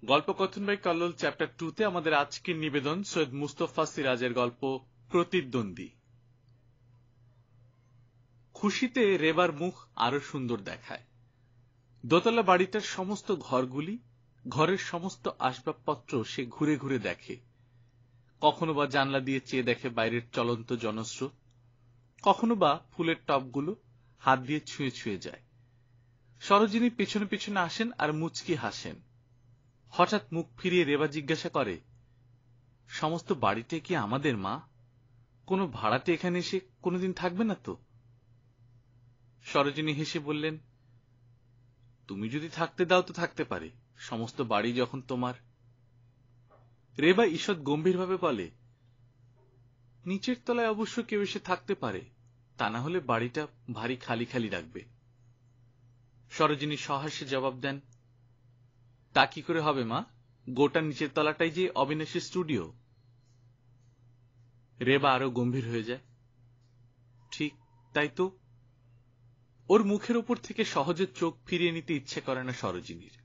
গল্পকথন by Kallol chapter 2 তে আমাদের আজকের নিবেদন সৈয়দ মুস্তফা সিরাজের গল্প প্রতিদ্বন্দ্বী। খুশিতে রেবার মুখ আরো সুন্দর দেখায়। দোতলা বাড়িটার সমস্ত ঘরগুলি, ঘরের সমস্ত আসবাবপত্র সে ঘুরে ঘুরে দেখে। কখনো বা জানলা দিয়ে চেয়ে দেখে বাইরের চলন্ত জনস্রোত, কখনো বা ফুলের টবগুলো হাত দিয়ে ছুঁয়ে ছুঁয়ে যায়। সরোজিনী পেছনে পেছনে আসেন আর মুচকি হাসেন। হঠাৎ মুখ ফিরিয়ে রেবা জিজ্ঞাসা করে, সমস্ত বাড়িতে কি আমাদের মা? কোনো ভাড়াতে এখানে এসে কোনোদিন থাকবে না তো? সরোজিনী হেসে বললেন, তুমি যদি থাকতে দাও তো থাকতে পারে, সমস্ত বাড়ি যখন তোমার। রেবা ঈষৎ গম্ভীরভাবে বলে, নিচের তলায় অবশ্য কেউ এসে থাকতে পারে, তা না হলে বাড়িটা ভারী খালি খালি রাখবে। সরোজিনী সহাস্যে জবাব দেন, তা কি করে হবে মা? গোটা নিচের তলাটাই যে অবিনাশের স্টুডিও। রেবা আরো গম্ভীর হয়ে যায়, ঠিক তাই তো। ওর মুখের উপর থেকে সহজে চোখ ফিরিয়ে নিতে ইচ্ছে করে না সরোজিনীর।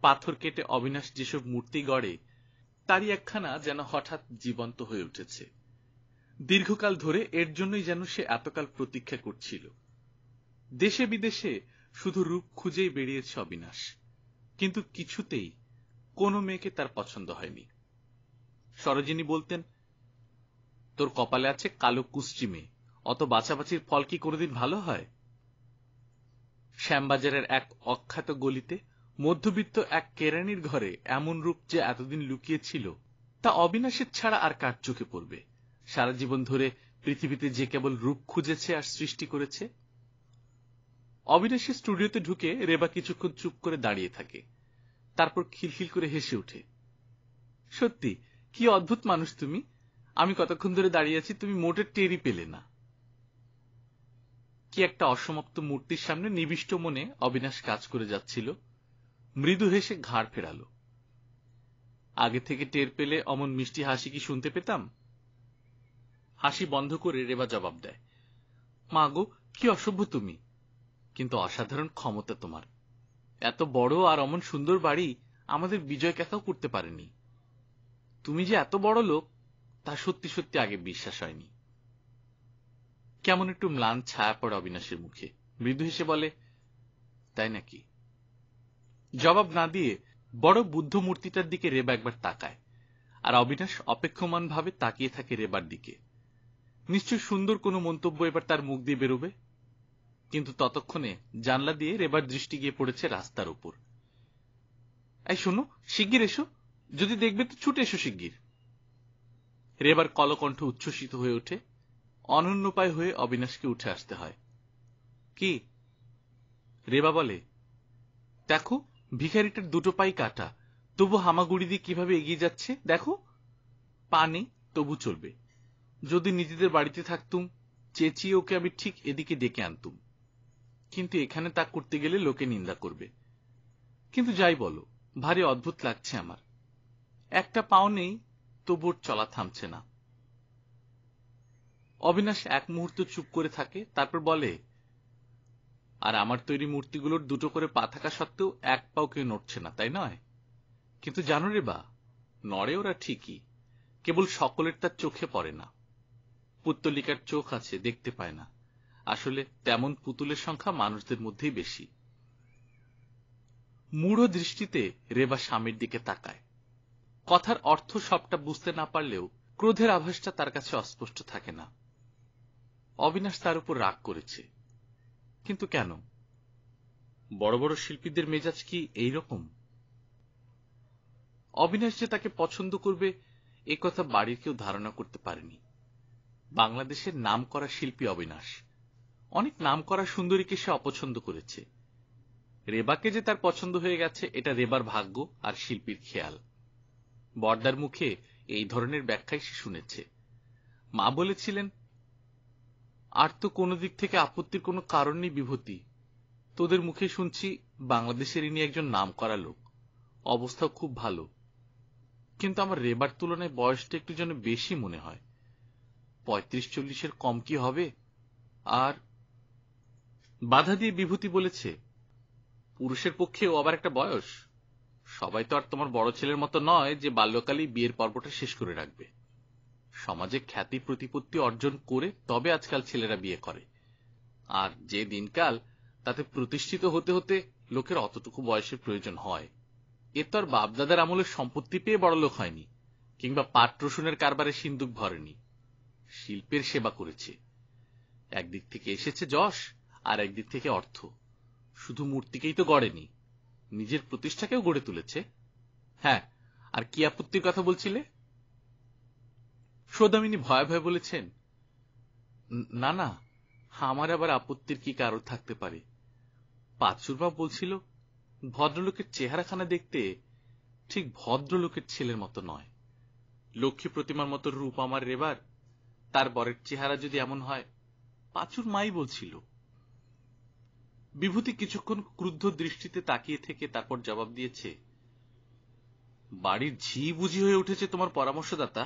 পাথর কেটে অবিনাশ যেসব মূর্তি গড়ে, তারই একখানা যেন হঠাৎ জীবন্ত হয়ে উঠেছে। দীর্ঘকাল ধরে এর জন্যই যেন সে এতকাল প্রতীক্ষা করছিল। দেশে বিদেশে শুধু রূপ খুঁজেই বেরিয়েছে অবিনাশ, কিন্তু কিছুতেই কোনো মেয়েকে তার পছন্দ হয়নি। সরোজিনী বলতেন, তোর কপালে আছে কালো কুষ্টি মেয়ে, অত বাছাবাছির ফল কি কোনোদিন ভালো হয়? শ্যামবাজারের এক অখ্যাত গলিতে মধ্যবিত্ত এক কেরানির ঘরে এমন রূপ যে এতদিন লুকিয়ে ছিল, তা অবিনাশের ছাড়া আর কার চোখে পড়বে? সারা জীবন ধরে পৃথিবীতে যে কেবল রূপ খুঁজেছে আর সৃষ্টি করেছে। অবিনাশের স্টুডিওতে ঢুকে রেবা কিছুক্ষণ চুপ করে দাঁড়িয়ে থাকে, তারপর খিলখিল করে হেসে ওঠে। সত্যি কি অদ্ভুত মানুষ তুমি! আমি কতক্ষণ ধরে দাঁড়িয়ে আছি, তুমি মোটের টেরই পেলে না। কি একটা অসমাপ্ত মূর্তির সামনে নিবিষ্ট মনে অবিনাশ কাজ করে যাচ্ছিল। মৃদু হেসে ঘাড় ফেরালো। আগে থেকে টের পেলে অমন মিষ্টি হাসি কি শুনতে পেতাম? হাসি বন্ধ করে রেবা জবাব দেয়, মা গো, কি অসভ্য তুমি! কিন্তু অসাধারণ ক্ষমতা তোমার। এত বড় আর অমন সুন্দর বাড়ি আমাদের বিজয় কাকাও করতে পারেনি। তুমি যে এত বড় লোক, তা সত্যি সত্যি আগে বিশ্বাস হয়নি। কেমন একটু ম্লান ছায়া পড়ে অবিনাশের মুখে। মৃদু হেসে বলে, তাই নাকি? জবাব না দিয়ে বড় বুদ্ধ মূর্তিটার দিকে রেবা একবার তাকায়, আর অবিনাশ অপেক্ষমান ভাবে তাকিয়ে থাকে রেবার দিকে। নিশ্চয় সুন্দর কোনো মন্তব্য এবার তার মুখ দিয়ে বেরোবে। কিন্তু ততক্ষণে জানলা দিয়ে রেবার দৃষ্টি গিয়ে পড়েছে রাস্তার উপর। এই শোনো, শিগগির এসো, যদি দেখবে তো ছুটে এসো শিগগির। রেবার কলকণ্ঠ উচ্ছ্বসিত হয়ে ওঠে। অনন্যোপায় হয়ে অবিনাশকে উঠে আসতে হয়। কি? রেবা বলে, দেখো, ভিখারিটার দুটো পাই কাটা, তবু হামাগুড়ি দিয়ে কিভাবে এগিয়ে যাচ্ছে দেখো। পা নেই, তবু চলবে। যদি নিজেদের বাড়িতে থাকতুম, চেঁচিয়ে ওকে আমি ঠিক এদিকে ডেকে আনতুম, কিন্তু এখানে তা করতে গেলে লোকে নিন্দা করবে। কিন্তু যাই বলো, ভারী অদ্ভুত লাগছে আমার। একটা পাও নেই, তবু ওর চলা থামছে না। অবিনাশ এক মুহূর্ত চুপ করে থাকে, তারপর বলে, আর আমার তৈরি মূর্তিগুলোর দুটো করে পা থাকা সত্ত্বেও এক পাও কেউ নড়ছে না, তাই নয়? কিন্তু জানো রে বা, নড়ে ওরা ঠিকই, কেবল সকলের তার চোখে পড়ে না। পুত্তলিকার চোখ আছে, দেখতে পায় না। আসলে তেমন পুতুলের সংখ্যা মানুষদের মধ্যেই বেশি। মূঢ় দৃষ্টিতে রেবা স্বামীর দিকে তাকায়। কথার অর্থ সবটা বুঝতে না পারলেও ক্রোধের আভাসটা তার কাছে অস্পষ্ট থাকে না। অবিনাশ তার উপর রাগ করেছে, কিন্তু কেন? বড় বড় শিল্পীদের মেজাজ কি এইরকম? অবিনাশ যে তাকে পছন্দ করবে, এ কথা বাড়ির কেউ ধারণা করতে পারেনি। বাংলাদেশের নামকরা শিল্পী অবিনাশ, অনেক নামকরা সুন্দরীকে সে অপছন্দ করেছে। রেবাকে যে তার পছন্দ হয়ে গেছে, এটা রেবার ভাগ্য আর শিল্পীর খেয়াল। বর্দার মুখে এই ধরনের ব্যাখ্যাই সে শুনেছে। মা বলেছিলেন, আর তো কোনো দিক থেকে আপত্তির কোনো কারণ নেই বিভূতি। তোদের মুখে শুনছি বাংলাদেশের ইনি একজন নামকরা লোক, অবস্থাও খুব ভালো। কিন্তু আমার রেবার তুলনায় বয়সটা একটু যেন বেশি মনে হয়। 35-40-এর কম কি হবে? আর বাধা দিয়ে বিভূতি বলেছে, পুরুষের পক্ষে ও আবার একটা বয়স? সবাই তো আর তোমার বড় ছেলের মতো নয় যে বাল্যকালেই বিয়ের পর্বটা শেষ করে রাখবে। সমাজে খ্যাতি প্রতিপত্তি অর্জন করে তবে আজকাল ছেলেরা বিয়ে করে। আর যে দিনকাল, তাতে প্রতিষ্ঠিত হতে হতে লোকের অতটুকু বয়সের প্রয়োজন হয়। এ তো আর বাপদাদার আমলের সম্পত্তি পেয়ে বড়লোক হয়নি, কিংবা পাট রসুনের কারবারে সিন্দুক ভরেনি। শিল্পের সেবা করেছে। একদিক থেকে এসেছে যশ, আর একদিক থেকে অর্থ। শুধু মূর্তিকেই তো গড়েনি, নিজের প্রতিষ্ঠাকেও গড়ে তুলেছে। হ্যাঁ, আর কি আপত্তির কথা বলছিলে? সৌদামিনী ভয়ে ভয়ে বলেছেন, না না, আমার আবার আপত্তির কি কারণ থাকতে পারে? পাঁচুরমা বলছিল, ভদ্রলোকের চেহারাখানা দেখতে ঠিক ভদ্রলোকের ছেলের মতো নয়। লক্ষ্মী প্রতিমার মতো রূপ আমার রেবার, তার বরের চেহারা যদি এমন হয়। পাঁচুর মাই বলছিল। বিভূতি কিছুক্ষণ ক্রুদ্ধ দৃষ্টিতে তাকিয়ে থেকে তারপর জবাব দিয়েছে, বাড়ির ঝি বুঝি হয়ে উঠেছে তোমার পরামর্শদাতা।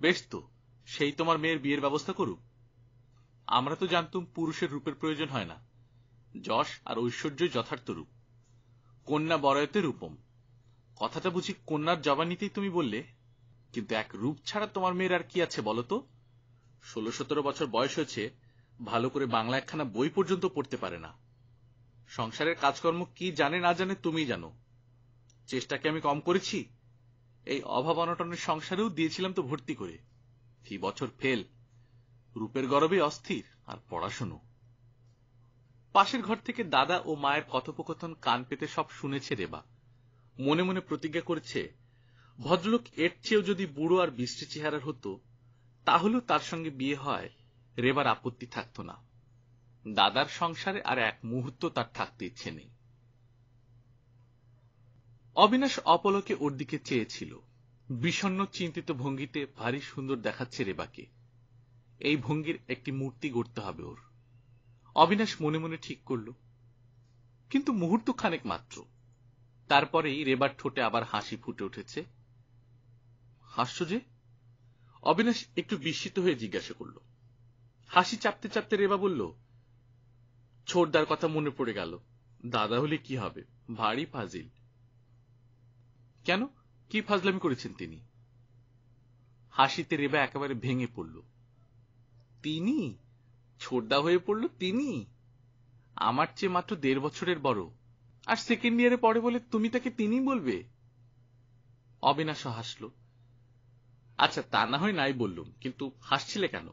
বেশ তো, সেই তোমার মেয়ের বিয়ের ব্যবস্থা করুক। আমরা তো জানতুম পুরুষের রূপের প্রয়োজন হয় না, যশ আর ঐশ্বর্যই যথার্থ রূপ। কন্যা বরায়তে রূপম, কথাটা বুঝি কন্যার জবানিতেই তুমি বললে? কিন্তু এক রূপ ছাড়া তোমার মেয়ের আর কি আছে বলো তো? 16-17 বছর বয়স হয়েছে, ভালো করে বাংলা একখানা বই পর্যন্ত পড়তে পারে না। সংসারের কাজকর্ম কি জানে না জানে তুমিই জানো। চেষ্টাকে আমি কম করেছি? এই অভাব অনটনের সংসারেও দিয়েছিলাম তো ভর্তি করে। ফি বছর ফেল। রূপের গরবে অস্থির, আর পড়াশুনো। পাশের ঘর থেকে দাদা ও মায়ের কথোপকথন কান পেতে সব শুনেছে রেবা। মনে মনে প্রতিজ্ঞা করেছে, ভদ্রলোক এর চেয়েও যদি বুড়ো আর বিশ্রী চেহারার হতো, তাহলেও তার সঙ্গে বিয়ে হয় রেবার আপত্তি থাকত না। দাদার সংসারে আর এক মুহূর্ত তার থাকতে ইচ্ছে নেই। অবিনাশ অপলকে ওর দিকে চেয়েছিল। বিষণ্ণ চিন্তিত ভঙ্গিতে ভারী সুন্দর দেখাচ্ছে রেবাকে। এই ভঙ্গির একটি মূর্তি গড়তে হবে ওর। অবিনাশ মনে মনে ঠিক করল, কিন্তু মুহূর্ত খানেক মাত্র। তারপরেই রেবার ঠোঁটে আবার হাসি ফুটে উঠেছে। হাসছ যে? অবিনাশ একটু বিস্মিত হয়ে জিজ্ঞাসা করল। হাসি চাপতে চাপতে রেবা বলল, ছোটদার কথা মনে পড়ে গেল। দাদা হলে কি হবে, ভারী ফাজিল। কেন, কি ফাজলামি করেছেন তিনি? হাসিতে রেবা একেবারে ভেঙে পড়ল। তিনি? ছোটদা হয়ে পড়ল তিনি? আমার চেয়ে মাত্র 1.5 বছরের বড়, আর সেকেন্ড ইয়ারে পড়ে বলে তুমি তাকে তিনি বলবে? অবিনাশ হাসল। আচ্ছা, তা না হয় নাই বললুম, কিন্তু হাসছিলে কেন?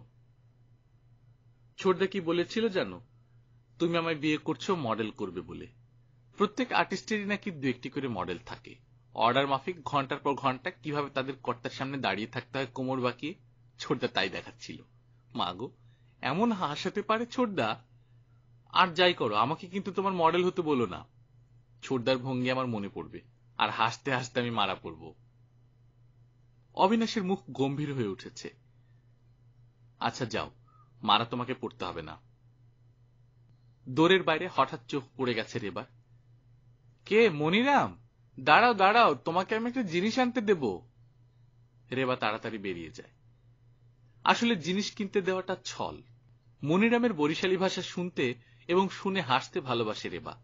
ছোটদা কি বলেছিল জানো? তুমি আমায় বিয়ে করছো মডেল করবে বলে। প্রত্যেক আর্টিস্টেরই নাকি 2-1টি করে মডেল থাকে। অর্ডার মাফিক ঘন্টার পর ঘন্টা কিভাবে তাদের কর্তার সামনে দাঁড়িয়ে থাকতে হয় কোমর বাঁকিয়ে, ছোটদা তাই দেখাচ্ছিল। মাগো, এমন হাসাতে পারে ছোটদা! আর যাই করো, আমাকে কিন্তু তোমার মডেল হতে বলো না। ছোটদার ভঙ্গি আমার মনে পড়বে, আর হাসতে হাসতে আমি মারা পড়ব। অবিনাশের মুখ গম্ভীর হয়ে উঠেছে। আচ্ছা যাও, মারা তোমাকে পড়তে হবে না। দোরের বাইরে হঠাৎ চোখ পড়ে গেছে রেবার। কে, মনিরাম? দাঁড়াও দাঁড়াও, তোমাকে আমি একটা জিনিস আনতে দেব। রেবা তাড়াতাড়ি বেরিয়ে যায়। আসলে জিনিস কিনতে দেওয়াটা ছল। মনিরামের বরিশালী ভাষা শুনতে এবং শুনে হাসতে ভালোবাসে রেবা।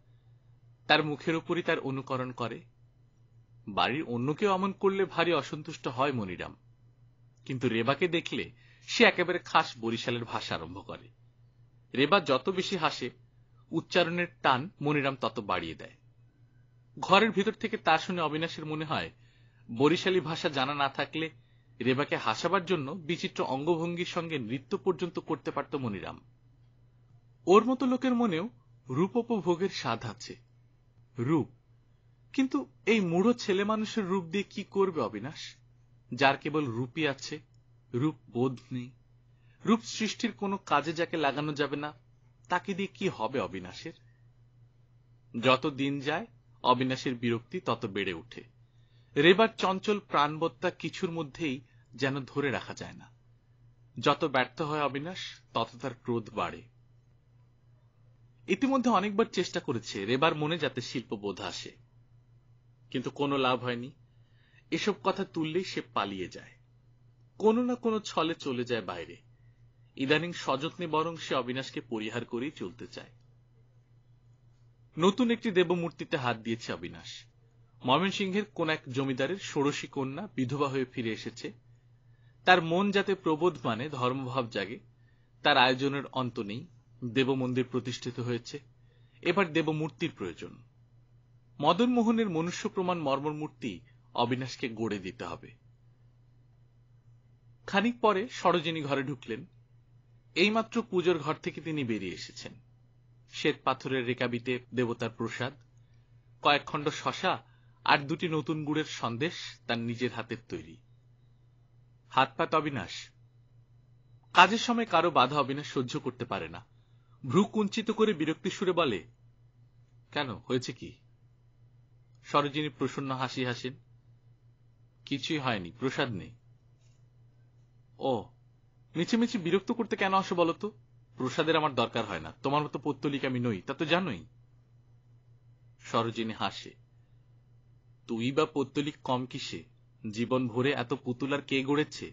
তার মুখের উপরই তার অনুকরণ করে। বাড়ির অন্য কেউ অমন করলে ভারী অসন্তুষ্ট হয় মনিরাম, কিন্তু রেবাকে দেখলে সে একেবারে খাস বরিশালের ভাষা আরম্ভ করে। রেবা যত বেশি হাসে, উচ্চারণের টান মনিরাম তত বাড়িয়ে দেয়। ঘরের ভিতর থেকে তা শুনে অবিনাশের মনে হয়, বরিশালী ভাষা জানা না থাকলে রেবাকে হাসাবার জন্য বিচিত্র অঙ্গভঙ্গির সঙ্গে নৃত্য পর্যন্ত করতে পারত মনিরাম। ওর মতো লোকের মনেও রূপোপভোগের স্বাদ আছে। রূপ, কিন্তু এই মূঢ় ছেলে মানুষের রূপ দিয়ে কি করবে অবিনাশ? যার কেবল রূপই আছে, রূপ বোধ নেই। রূপ সৃষ্টির কোনো কাজে যাকে লাগানো যাবে না, তাকে দিয়ে কি হবে অবিনাশের? যত দিন যায় অবিনাশের বিরক্তি তত বেড়ে ওঠে। রেবার চঞ্চল প্রাণবত্তা কিছুর মধ্যেই যেন ধরে রাখা যায় না। যত ব্যর্থ হয় অবিনাশ, তত তার ক্রোধ বাড়ে। ইতিমধ্যে অনেকবার চেষ্টা করেছে রেবার মনে যাতে শিল্পবোধ আসে, কিন্তু কোনো লাভ হয়নি। এসব কথা তুললেই সে পালিয়ে যায়, কোনো না কোনো ছলে চলে যায় বাইরে। ইদানিং সযত্নে বরং সে অবিনাশকে পরিহার করেই চলতে চায়। নতুন একটি দেবমূর্তিতে হাত দিয়েছে অবিনাশ। ময়মনসিংহের কোন এক জমিদারের ষোড়শী কন্যা বিধবা হয়ে ফিরে এসেছে। তার মন যাতে প্রবোধ মানে ধর্মভাব জাগে, তার আয়োজনের অন্ত নেই। দেবমন্দির প্রতিষ্ঠিত হয়েছে, এবার দেবমূর্তির প্রয়োজন। মদন মোহনের মনুষ্য প্রমাণ মর্মর মূর্তি অবিনাশকে গড়ে দিতে হবে। খানিক পরে সরোজিনী ঘরে ঢুকলেন। এইমাত্র পুজোর ঘর থেকে তিনি বেরিয়ে এসেছেন। শ্বেত পাথরের রেকাবিতে দেবতার প্রসাদ, কয়েক খণ্ড শশা আর দুটি নতুন গুড়ের সন্দেশ তার নিজের হাতের তৈরি। হাত পাত অবিনাশ। কাজের সময় কারো বাধা অবিনাশ সহ্য করতে পারে না। ভ্রু কুঞ্চিত করে বিরক্তি সুরে বলে, কেন, হয়েছে কি? সরোজিনী প্রসন্ন হাসি হাসেন। কিছুই হয়নি, প্রসাদ নেই। ও, মিছিমিছি বিরক্ত করতে কেন আসো বলতো? প্রসাদের আমার দরকার হয় না, তোমার মতো পৌত্তলিক আমি নই, তা তো জানোই। সরোজিনী হাসে। তুই বা পৌত্তলিক কম কিসে? জীবন ভরে এত পুতুল আর কে গড়েছে?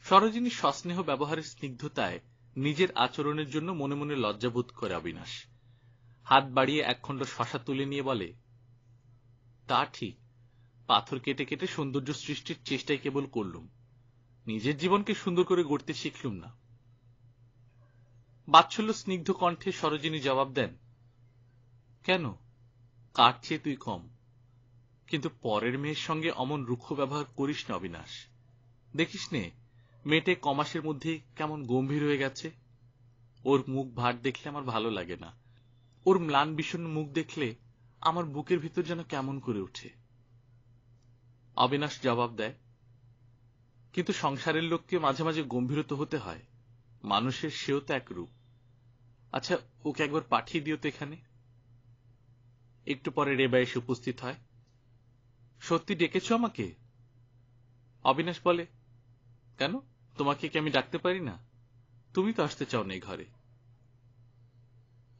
সরোজিনী সস্নেহ ব্যবহারের স্নিগ্ধতায় নিজের আচরণের জন্য মনে মনে লজ্জাবোধ করে অবিনাশ। হাত বাড়িয়ে একখণ্ড শশা তুলে নিয়ে বলে, তা ঠিক, পাথর কেটে কেটে সৌন্দর্য সৃষ্টির চেষ্টাই কেবল করলুম, নিজের জীবনকে সুন্দর করে গড়তে শিখলুম না। বাৎসল্য স্নিগ্ধ কণ্ঠে সরোজিনী জবাব দেন, কেন, কার চেয়ে তুই কম? কিন্তু পরের মেয়ের সঙ্গে অমন রুক্ষ ব্যবহার করিস না অবিনাশ। দেখিস নে, মেয়েটে কমাসের মধ্যে কেমন গম্ভীর হয়ে গেছে। ওর মুখ ভার দেখলে আমার ভালো লাগে না। ওর ম্লান বিষণ্ণ মুখ দেখলে আমার বুকের ভিতর যেন কেমন করে ওঠে। অবিনাশ জবাব দেয়, কিন্তু সংসারের লোককে মাঝে মাঝে গম্ভীর তো হতে হয়, মানুষের সেও তো এক রূপ। আচ্ছা, ওকে একবার পাঠিয়ে দিও তো এখানে। একটু পরে রেবা এসে উপস্থিত হয়। সত্যি ডেকেছ আমাকে? অবিনাশ বলে, কেন, তোমাকে কি আমি ডাকতে পারি না? তুমি তো আসতে চাও না এই ঘরে।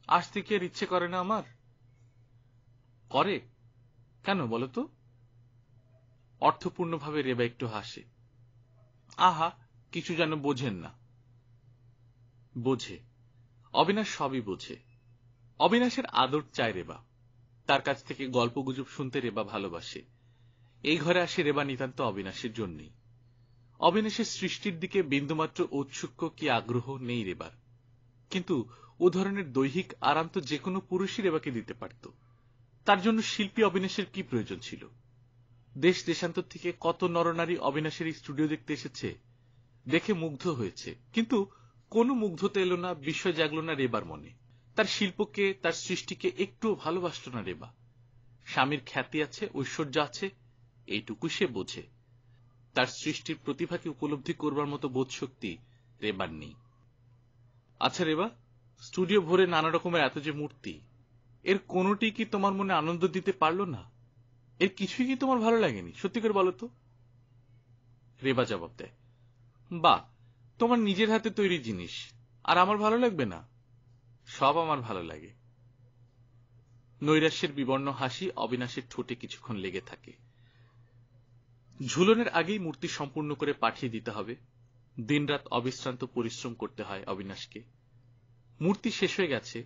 আসতে কি আর ইচ্ছে করে না আমার? করে, কেন বলো তো? অর্থপূর্ণভাবে রেবা একটু হাসে। আহা, কিছু যেন বোঝেন না। বোঝে, অবিনাশ সবই বোঝে। অবিনাশের আদর চায় রেবা, তার কাছ থেকে গল্পগুজব শুনতে রেবা ভালোবাসে। এই ঘরে আসে রেবা নিতান্ত অবিনাশের জন্যই। অবিনাশের সৃষ্টির দিকে বিন্দুমাত্র ঔৎসুক্য কি আগ্রহ নেই রেবার, কিন্তু ও ধরনের দৈহিক আরাম তো যে কোনো পুরুষই রেবাকে দিতে পারত। তার জন্য শিল্পী অবিনাশের কি প্রয়োজন ছিল? দেশ দেশান্তর থেকে কত নরনারী অবিনাশের স্টুডিও দেখতে এসেছে, দেখে মুগ্ধ হয়েছে, কিন্তু কোনো মুগ্ধতা এলো না, বিস্ময় জাগলো না রেবার মনে। তার শিল্পকে, তার সৃষ্টিকে একটুও ভালোবাসত না রেবা। স্বামীর খ্যাতি আছে, ঐশ্বর্য আছে, এইটুকু সে বোঝে। তার সৃষ্টির প্রতিভাকে উপলব্ধি করবার মতো বোধ শক্তি রেবার নেই। আচ্ছা রেবা, স্টুডিও ভরে নানা রকমের এত যে মূর্তি, এর কোনটি কি তোমার মনে আনন্দ দিতে পারলো না? এর কিছুই কি তোমার ভালো লাগেনি? সত্যি করে বলো তো। রেবা জবাব দেয়, বাহ, তোমার নিজের হাতে তৈরি জিনিস, আর আমার ভালো লাগবে না? সব আমার ভালো লাগে। নৈরাশ্যের বিবর্ণ হাসি অবিনাশের ঠোঁটে কিছুক্ষণ লেগে থাকে। ঝুলনের আগেই মূর্তি সম্পূর্ণ করে পাঠিয়ে দিতে হবে। দিনরাত অবিশ্রান্ত পরিশ্রম করতে হয় অবিনাশকে। মূর্তি শেষ হয়ে গেছে,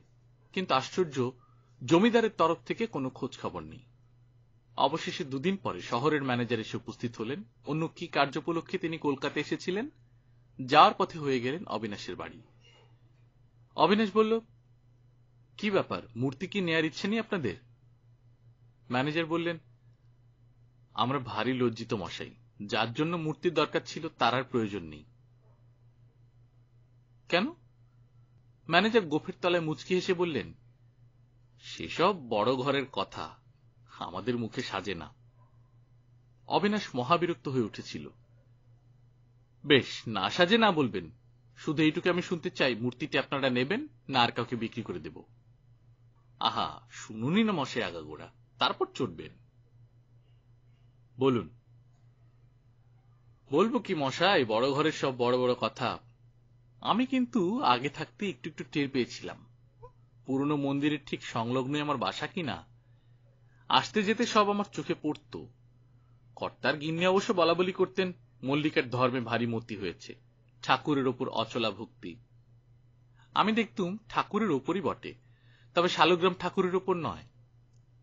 কিন্তু আশ্চর্য, জমিদারের তরফ থেকে কোনো খোঁজ খবর নেই। অবশেষে দুদিন পরে শহরের ম্যানেজার এসে উপস্থিত হলেন। অন্য কি কার্যোপলক্ষে তিনি কলকাতা এসেছিলেন। যাওয়ার পথে হয়ে গেলেন অবিনাশের বাড়ি। অবিনাশ বলল, কি ব্যাপার, মূর্তি কি নেয়ার ইচ্ছে নেই আপনাদের? ম্যানেজার বললেন, আমরা ভারী লজ্জিত মশাই, যার জন্য মূর্তির দরকার ছিল তার আর প্রয়োজন নেই। কেন? ম্যানেজার গোফের তলায় মুচকি হেসে বললেন, সেসব বড় ঘরের কথা, আমাদের মুখে সাজে না। অবিনাশ মহাবিরক্ত হয়ে উঠেছিল। বেশ, না সাজে না বলবেন, শুধু এইটুকু আমি শুনতে চাই, মূর্তিটি আপনারা নেবেন না আর কাউকে বিক্রি করে দেব? আহা, শুনুনই না মশাই আগাগোড়া, তারপর চটবেন। বলুন। বলবো কি মশাই, বড় ঘরের সব বড় বড় কথা। আমি কিন্তু আগে থাকতে একটু একটু টের পেয়েছিলাম, পুরনো মন্দিরের ঠিক সংলগ্ন আমার বাসা কিনা। আসতে যেতে সব আমার চোখে পড়ত। কর্তার গিন্নি অবশ্য বলা বলি করতেন, মল্লিকার ধর্মে ভারী মতি হয়েছে, ঠাকুরের ওপর অচলা ভক্তি। আমি দেখতুম ঠাকুরের ওপরই বটে, তবে শালগ্রাম ঠাকুরের ওপর নয়।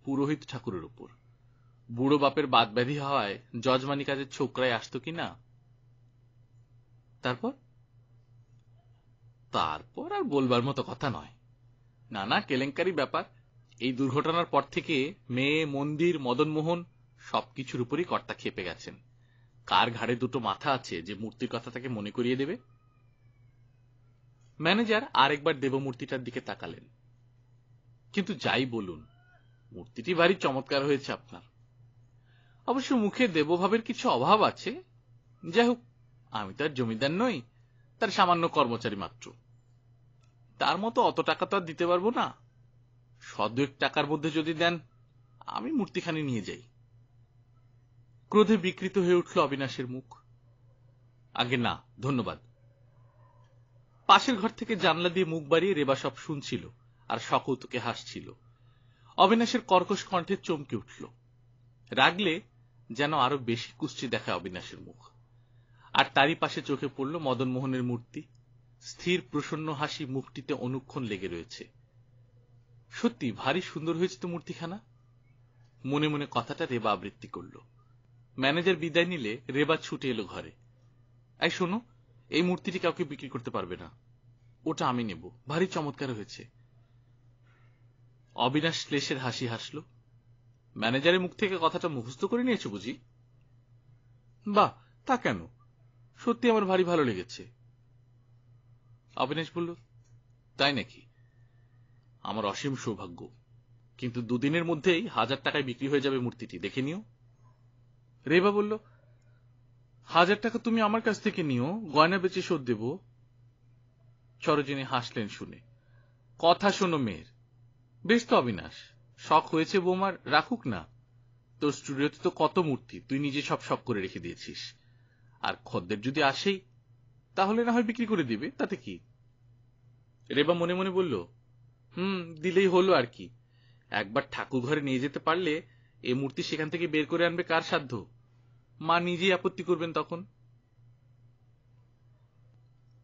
পুরোহিত ঠাকুরের উপর। বুড়ো বাপের বাদ ব্যাধি হওয়ায় যজমানি কাজের ছোকরায় আসতো কিনা। তারপর তারপর আর বলবার মতো কথা নয়। নানা কেলেঙ্কারি ব্যাপার। এই দুর্ঘটনার পর থেকে মেয়ে, মন্দির, মদনমোহন সবকিছুর উপরই কর্তা খেপে গেছেন। কার ঘাড়ে দুটো মাথা আছে যে মূর্তির কথা তাকে মনে করিয়ে দেবে? ম্যানেজার আরেকবার দেবমূর্তিটার দিকে তাকালেন। কিন্তু যাই বলুন, মূর্তিটি ভারী চমৎকার হয়েছে আপনার। অবশ্য মুখে দেবভাবের কিছু অভাব আছে। যাই হোক, আমি তার জমিদার নই, তার সামান্য কর্মচারী মাত্র। তার মতো অত টাকা তো আর দিতে পারবো না। 100-2 টাকার মধ্যে যদি দেন, আমি মূর্তিখানি নিয়ে যাই। ক্রোধে বিকৃত হয়ে উঠল অবিনাশের মুখ। আগে না, ধন্যবাদ। পাশের ঘর থেকে জানলা দিয়ে মুখ বাড়িয়ে রেবা সব শুনছিল আর সকৌতুকে হাসছিল। অবিনাশের কর্কশ কণ্ঠে চমকে উঠল। রাগলে যেন আরো বেশি কুষ্টি দেখায় অবিনাশের মুখ। আর তারই পাশে চোখে পড়ল মদনমোহনের মূর্তি। স্থির প্রসন্ন হাসি মুখটিতে অনুক্ষণ লেগে রয়েছে। সত্যি ভারী সুন্দর হয়েছে তো মূর্তিখানা। মনে মনে কথাটা রেবা আবৃত্তি করল। ম্যানেজার বিদায় নিলে রেবা ছুটে এলো ঘরে। এই শোনো, এই মূর্তিটি কাউকে বিক্রি করতে পারবে না। ওটা আমি নেব, ভারী চমৎকার হয়েছে। অবিনাশ শ্লেষের হাসি হাসল। ম্যানেজারের মুখ থেকে কথাটা মুখস্থ করে নিয়েছো বুঝি? বাহ, তা কেন? সত্যি আমার ভারী ভালো লেগেছে। অবিনাশ বলল, তাই নাকি? আমার অসীম সৌভাগ্য। কিন্তু 2 দিনের মধ্যেই 1000 টাকায় বিক্রি হয়ে যাবে মূর্তিটি, দেখে নিও। রেবা বলল, 1000 টাকা তুমি আমার কাছ থেকে নিও, গয়না বেচে শোধ দেব। সরোজিনী হাসলেন শুনে। কথা শোনো মেয়ের। বেশ তো অবিনাশ, শখ হয়েছে বৌমার, রাখুক না। তোর স্টুডিওতে তো কত মূর্তি, তুই নিজে সব শখ করে রেখে দিয়েছিস। আর খদ্দের যদি আসেই, তাহলে না হয় বিক্রি করে দিবে, তাতে কি? রেবা মনে মনে বলল, দিলেই হলো আর কি। একবার ঠাকুর ঘরে নিয়ে যেতে পারলে এ মূর্তি সেখান থেকে বের করে আনবে কার সাধ্য? মা নিজেই আপত্তি করবেন তখন।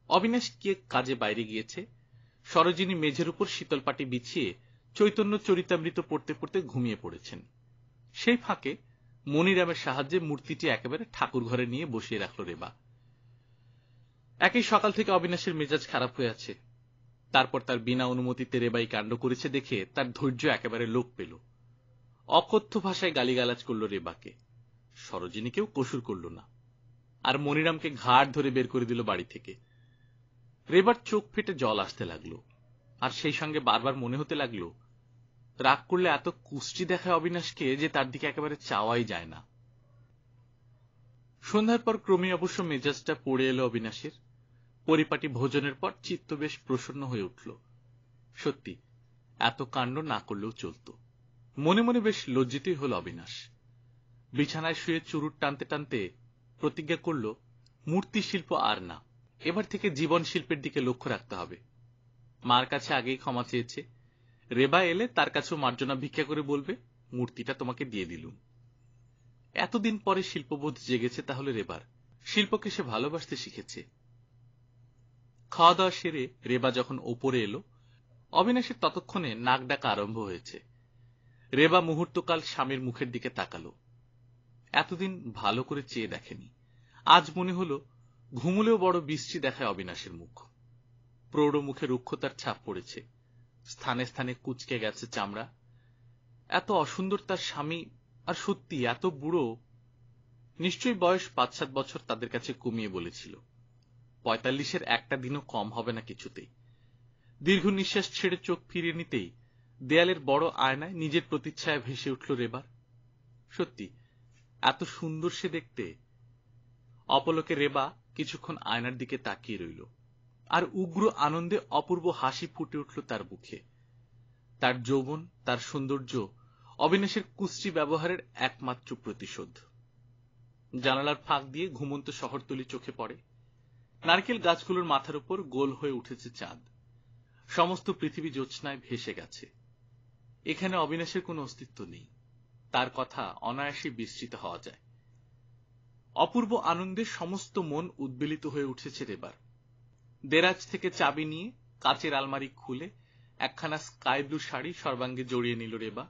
অবিনাশ কে কাজে বাইরে গিয়েছে। সরোজিনী মেঝের উপর শীতল পাটি বিছিয়ে চৈতন্য চরিতামৃত পড়তে পড়তে ঘুমিয়ে পড়েছেন। সেই ফাঁকে মনিরামের সাহায্যে মূর্তিটি একেবারে ঠাকুর ঘরে নিয়ে বসিয়ে রাখল রেবা। একই সকাল থেকে অবিনাশের মেজাজ খারাপ হয়ে আছে। তারপর তার বিনা অনুমতিতে রেবাই কাণ্ড করেছে দেখে তার ধৈর্য একেবারে লোপ পেল। অকথ্য ভাষায় গালিগালাজ করল রেবাকে। সরোজিনীকেও কসুর করল না। আর মনিরামকে ঘাড় ধরে বের করে দিল বাড়ি থেকে। রেবার চোখ ফেটে জল আসতে লাগলো। আর সেই সঙ্গে বারবার মনে হতে লাগলো, রাগ করলে এত কুষ্টি দেখায় অবিনাশকে যে তার দিকে একেবারে চাওয়াই যায় না। সন্ধ্যার পর ক্রমে অবশ্য মেজাজটা পড়ে এলো অবিনাশের। পরিপাটি ভোজনের পর চিত্ত বেশ প্রসন্ন হয়ে উঠল। সত্যি, এত কাণ্ড না করলেও চলত। মনে মনে বেশ লজ্জিতই হল অবিনাশ। বিছানায় শুয়ে চুরুট টানতে টানতে প্রতিজ্ঞা করল, মূর্তি শিল্প আর না, এবার থেকে জীবন শিল্পের দিকে লক্ষ্য রাখতে হবে। মার কাছে আগেই ক্ষমা চেয়েছে। রেবা এলে তার কাছেও মার্জনা ভিক্ষা করে বলবে, মূর্তিটা তোমাকে দিয়ে দিলুম। এতদিন পরে শিল্পবোধ জেগেছে তাহলে রেবার। শিল্পকে সে ভালোবাসতে শিখেছে। খাওয়া দাওয়া সেরে রেবা যখন ওপরে এলো, অবিনাশের ততক্ষণে নাক ডাকা আরম্ভ হয়েছে। রেবা মুহূর্তকাল স্বামীর মুখের দিকে তাকালো। এতদিন ভালো করে চেয়ে দেখেনি। আজ মনে হলো ঘুমুলেও বড় বিশ্রী দেখায় অবিনাশের মুখ। প্রৌঢ় মুখে রুক্ষতার ছাপ পড়েছে। স্থানে স্থানে কুঁচকে গেছে চামড়া। এত অসুন্দর তার স্বামী, আর সত্যি এত বুড়ো। নিশ্চয়ই বয়স 5-7 বছর তাদের কাছে কমিয়ে বলেছিল। 45-এর একটা দিনও কম হবে না কিছুতেই। দীর্ঘ নিঃশ্বাস ছেড়ে চোখ ফিরিয়ে নিতেই দেয়ালের বড় আয়নায় নিজের প্রতিচ্ছায়া ভেসে উঠল রেবার। সত্যি এত সুন্দর সে দেখতে। অপলকে রেবা কিছুক্ষণ আয়নার দিকে তাকিয়ে রইল। আর উগ্র আনন্দে অপূর্ব হাসি ফুটে উঠল তার মুখে। তার যৌবন, তার সৌন্দর্য অবিনাশের কুশ্রী ব্যবহারের একমাত্র প্রতিশোধ। জানালার ফাঁক দিয়ে ঘুমন্ত শহরতলি চোখে পড়ে। নারকেল গাছগুলোর মাথার উপর গোল হয়ে উঠেছে চাঁদ। সমস্ত পৃথিবী জ্যোৎস্নায় ভেসে গেছে। এখানে অবিনাশের কোনো অস্তিত্ব নেই। তার কথা অনায়াসে বিস্তৃত হওয়া যায়। অপূর্ব আনন্দে সমস্ত মন উদ্বেলিত হয়ে উঠেছে রেবার। দেরাজ থেকে চাবি নিয়ে কাচের আলমারি খুলে একখানা স্কাই ব্লু শাড়ি সর্বাঙ্গে জড়িয়ে নিল রেবা।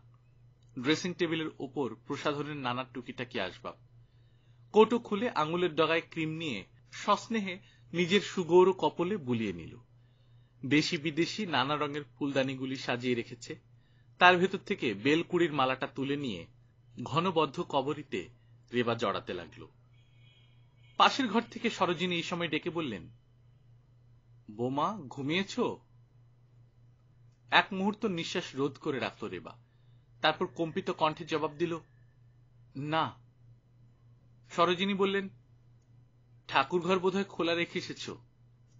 ড্রেসিং টেবিলের ওপর প্রসাধনের নানা টুকিটাকি আসবাব। কৌটো খুলে আঙুলের ডগায় ক্রিম নিয়ে সস্নেহে নিজের সুগৌর কপলে বুলিয়ে নিল। দেশি বিদেশি নানা রঙের ফুলদানিগুলি সাজিয়ে রেখেছে। তার ভেতর থেকে বেলকুড়ির মালাটা তুলে নিয়ে ঘনবদ্ধ কবরীতে রেবা জড়াতে লাগল। পাশের ঘর থেকে সরোজিনী এই সময় ডেকে বললেন, বোমা, ঘুমিয়েছ? এক মুহূর্ত নিঃশ্বাস রোধ করে রাখল রেবা। তারপর কম্পিত কণ্ঠে জবাব দিল, না। সরোজিনী বললেন, ঠাকুর ঘর বোধহয় খোলা রেখে এসেছ।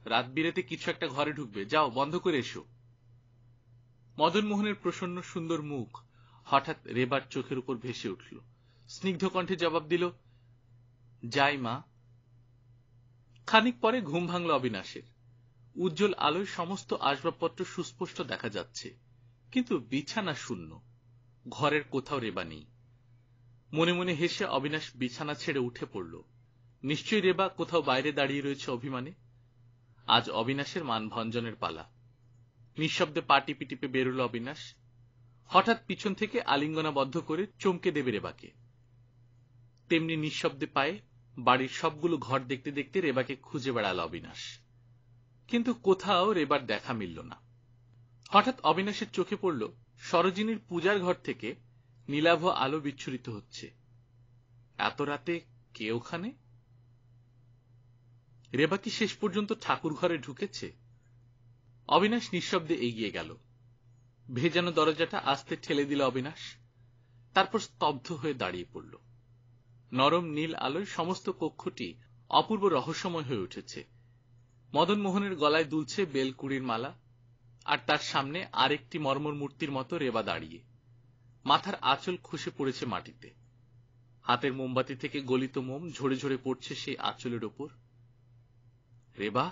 রাত বিরেতে কিছু একটা ঘরে ঢুকবে, যাও বন্ধ করে এসো। মদন মোহনের প্রসন্ন সুন্দর মুখ হঠাৎ রেবার চোখের উপর ভেসে উঠল। স্নিগ্ধ কণ্ঠে জবাব দিল, যাই মা। খানিক পরে ঘুম ভাঙল অবিনাশের। উজ্জ্বল আলোয় সমস্ত আসবাবপত্র সুস্পষ্ট দেখা যাচ্ছে, কিন্তু বিছানা শূন্য। ঘরের কোথাও রেবা নেই। মনে মনে হেসে অবিনাশ বিছানা ছেড়ে উঠে পড়ল। নিশ্চয়ই রেবা কোথাও বাইরে দাঁড়িয়ে রয়েছে অভিমানে। আজ অবিনাশের মানভঞ্জনের পালা। নিঃশব্দে পা টিপে টিপে বেরোল অবিনাশ। হঠাৎ পিছন থেকে আলিঙ্গনাবদ্ধ করে চমকে দেবে রেবাকে। তেমনি নিঃশব্দে পায়ে বাড়ির সবগুলো ঘর দেখতে দেখতে রেবাকে খুঁজে বেড়াল অবিনাশ, কিন্তু কোথাও রেবার দেখা মিলল না। হঠাৎ অবিনাশের চোখে পড়ল সরোজিনীর পূজার ঘর থেকে নীলাভ আলো বিচ্ছুরিত হচ্ছে। এত রাতে কে ওখানে? রেবা কি শেষ পর্যন্ত ঠাকুর ঘরে ঢুকেছে? অবিনাশ নিঃশব্দে এগিয়ে গেল। ভেজানো দরজাটা আস্তে ঠেলে দিল অবিনাশ। তারপর স্তব্ধ হয়ে দাঁড়িয়ে পড়ল। নরম নীল আলোয় সমস্ত কক্ষটি অপূর্ব রহস্যময় হয়ে উঠেছে। মদন মোহনের গলায় দুলছে বেলকুড়ির মালা, আর তার সামনে আরেকটি মর্মর মূর্তির মতো রেবা দাঁড়িয়ে। মাথার আঁচল খসে পড়েছে মাটিতে। হাতের মোমবাতি থেকে গলিত মোম ঝরে ঝরে পড়ছে সেই আঁচলের ওপর। রেবা!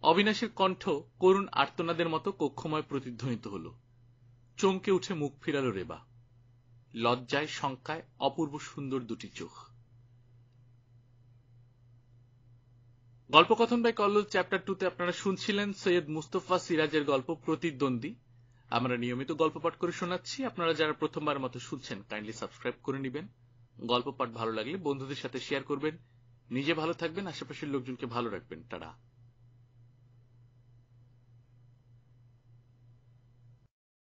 অবিনাশের কণ্ঠ করুণ আর্তনাদের মতো কক্ষময় প্রতিধ্বনিত হল। চমকে উঠে মুখ ফিরাল রেবা। লজ্জায় শঙ্কায় অপূর্ব সুন্দর দুটি চোখ। গল্পকথন বাই কল্লোল চ্যাপ্টার 2 তে আপনারা শুনছিলেন সৈয়দ মুস্তফা সিরাজের গল্প প্রতিদ্বন্দ্বী। আমরা নিয়মিত গল্প পাঠ করে শোনাচ্ছি। আপনারা যারা প্রথমবার মতো শুনছেন, কাইন্ডলি সাবস্ক্রাইব করে নেবেন। গল্প পাঠ ভালো লাগলে বন্ধুদের সাথে শেয়ার করবেন। নিজে ভালো থাকবেন, আশেপাশের লোকজনকে ভালো রাখবেন। টাটা।